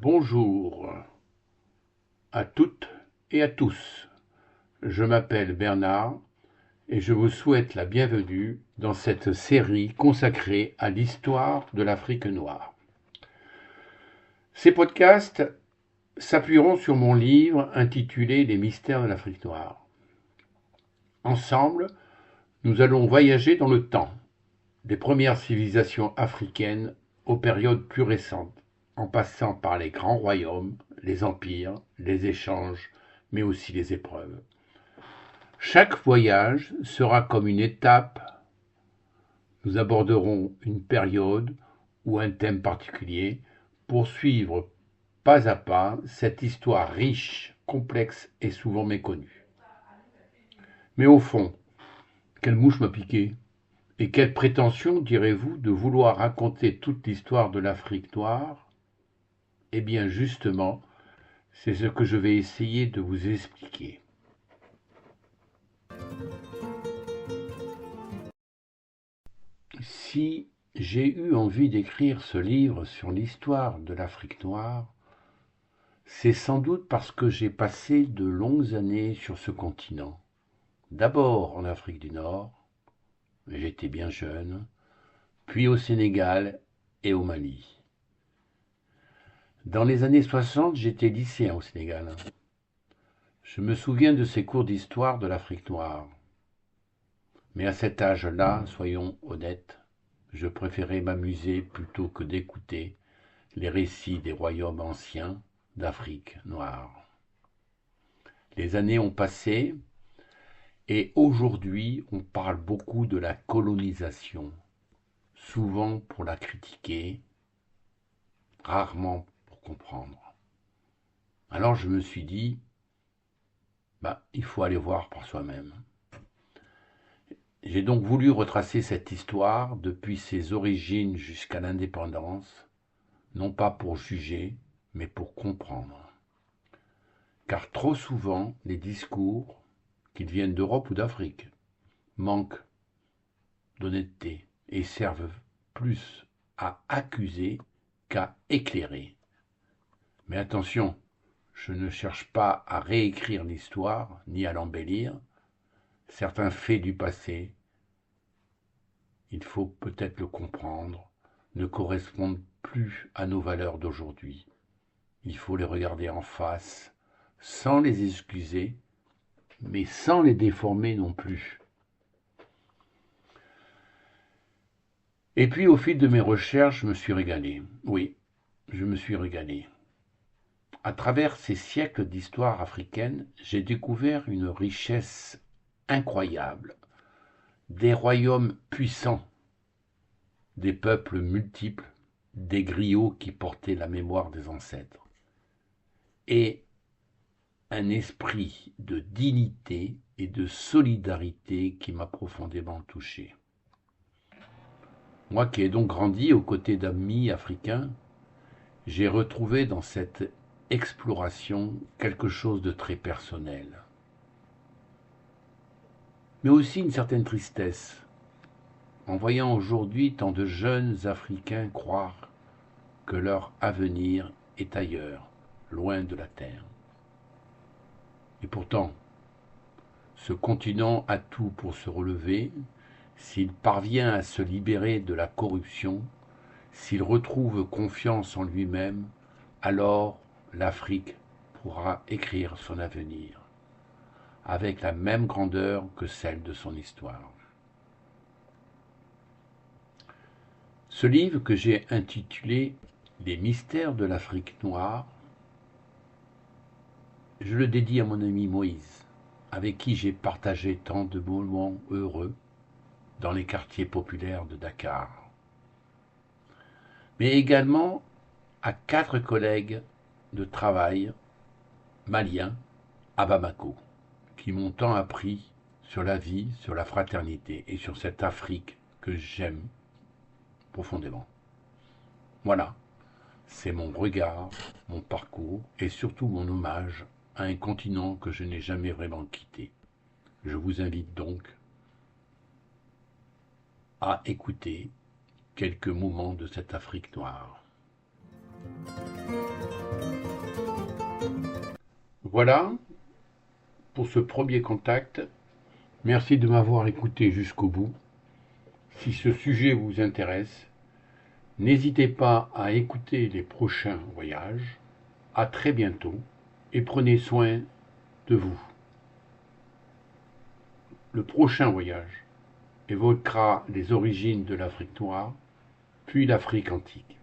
Bonjour à toutes et à tous. Je m'appelle Bernard et je vous souhaite la bienvenue dans cette série consacrée à l'histoire de l'Afrique noire. Ces podcasts s'appuieront sur mon livre intitulé Les mystères de l'Afrique noire. Ensemble, nous allons voyager dans le temps, des premières civilisations africaines aux périodes plus récentes, en passant par les grands royaumes, les empires, les échanges, mais aussi les épreuves. Chaque voyage sera comme une étape. Nous aborderons une période ou un thème particulier pour suivre pas à pas cette histoire riche, complexe et souvent méconnue. Mais au fond, quelle mouche m'a piqué? Et quelle prétention, direz-vous, de vouloir raconter toute l'histoire de l'Afrique noire? Eh bien justement, c'est ce que je vais essayer de vous expliquer. Si j'ai eu envie d'écrire ce livre sur l'histoire de l'Afrique noire, c'est sans doute parce que j'ai passé de longues années sur ce continent. D'abord en Afrique du Nord, j'étais bien jeune, puis au Sénégal et au Mali. Dans les années 60, j'étais lycéen au Sénégal. Je me souviens de ces cours d'histoire de l'Afrique noire. Mais à cet âge-là, soyons honnêtes, je préférais m'amuser plutôt que d'écouter les récits des royaumes anciens d'Afrique noire. Les années ont passé et aujourd'hui on parle beaucoup de la colonisation, souvent pour la critiquer, rarement pour comprendre. Alors je me suis dit, il faut aller voir par soi-même. J'ai donc voulu retracer cette histoire depuis ses origines jusqu'à l'indépendance, non pas pour juger, mais pour comprendre. Car trop souvent, les discours, qu'ils viennent d'Europe ou d'Afrique, manquent d'honnêteté et servent plus à accuser qu'à éclairer. Mais attention, je ne cherche pas à réécrire l'histoire ni à l'embellir. Certains faits du passé, il faut peut-être le comprendre, ne correspondent plus à nos valeurs d'aujourd'hui. Il faut les regarder en face, sans les excuser, mais sans les déformer non plus. Et puis au fil de mes recherches, je me suis régalé. Oui, je me suis régalé. À travers ces siècles d'histoire africaine, j'ai découvert une richesse incroyable, des royaumes puissants, des peuples multiples, des griots qui portaient la mémoire des ancêtres, et un esprit de dignité et de solidarité qui m'a profondément touché. Moi qui ai donc grandi aux côtés d'amis africains, j'ai retrouvé dans cette exploration quelque chose de très personnel, mais aussi une certaine tristesse, en voyant aujourd'hui tant de jeunes Africains croire que leur avenir est ailleurs, loin de la terre. Et pourtant, ce continent a tout pour se relever s'il parvient à se libérer de la corruption, s'il retrouve confiance en lui-même, alors l'Afrique pourra écrire son avenir, avec la même grandeur que celle de son histoire. Ce livre que j'ai intitulé Les mystères de l'Afrique noire, je le dédie à mon ami Moïse, avec qui j'ai partagé tant de moments heureux dans les quartiers populaires de Dakar, mais également à 4 collègues de travail maliens à Bamako, qui m'ont tant appris sur la vie, sur la fraternité et sur cette Afrique que j'aime profondément. Voilà, c'est mon regard, mon parcours et surtout mon hommage à un continent que je n'ai jamais vraiment quitté. Je vous invite donc à écouter quelques moments de cette Afrique noire. Voilà pour ce premier contact. Merci de m'avoir écouté jusqu'au bout. Si ce sujet vous intéresse, n'hésitez pas à écouter les prochains voyages. À très bientôt et prenez soin de vous. Le prochain voyage évoquera les origines de l'Afrique noire, puis l'Afrique antique.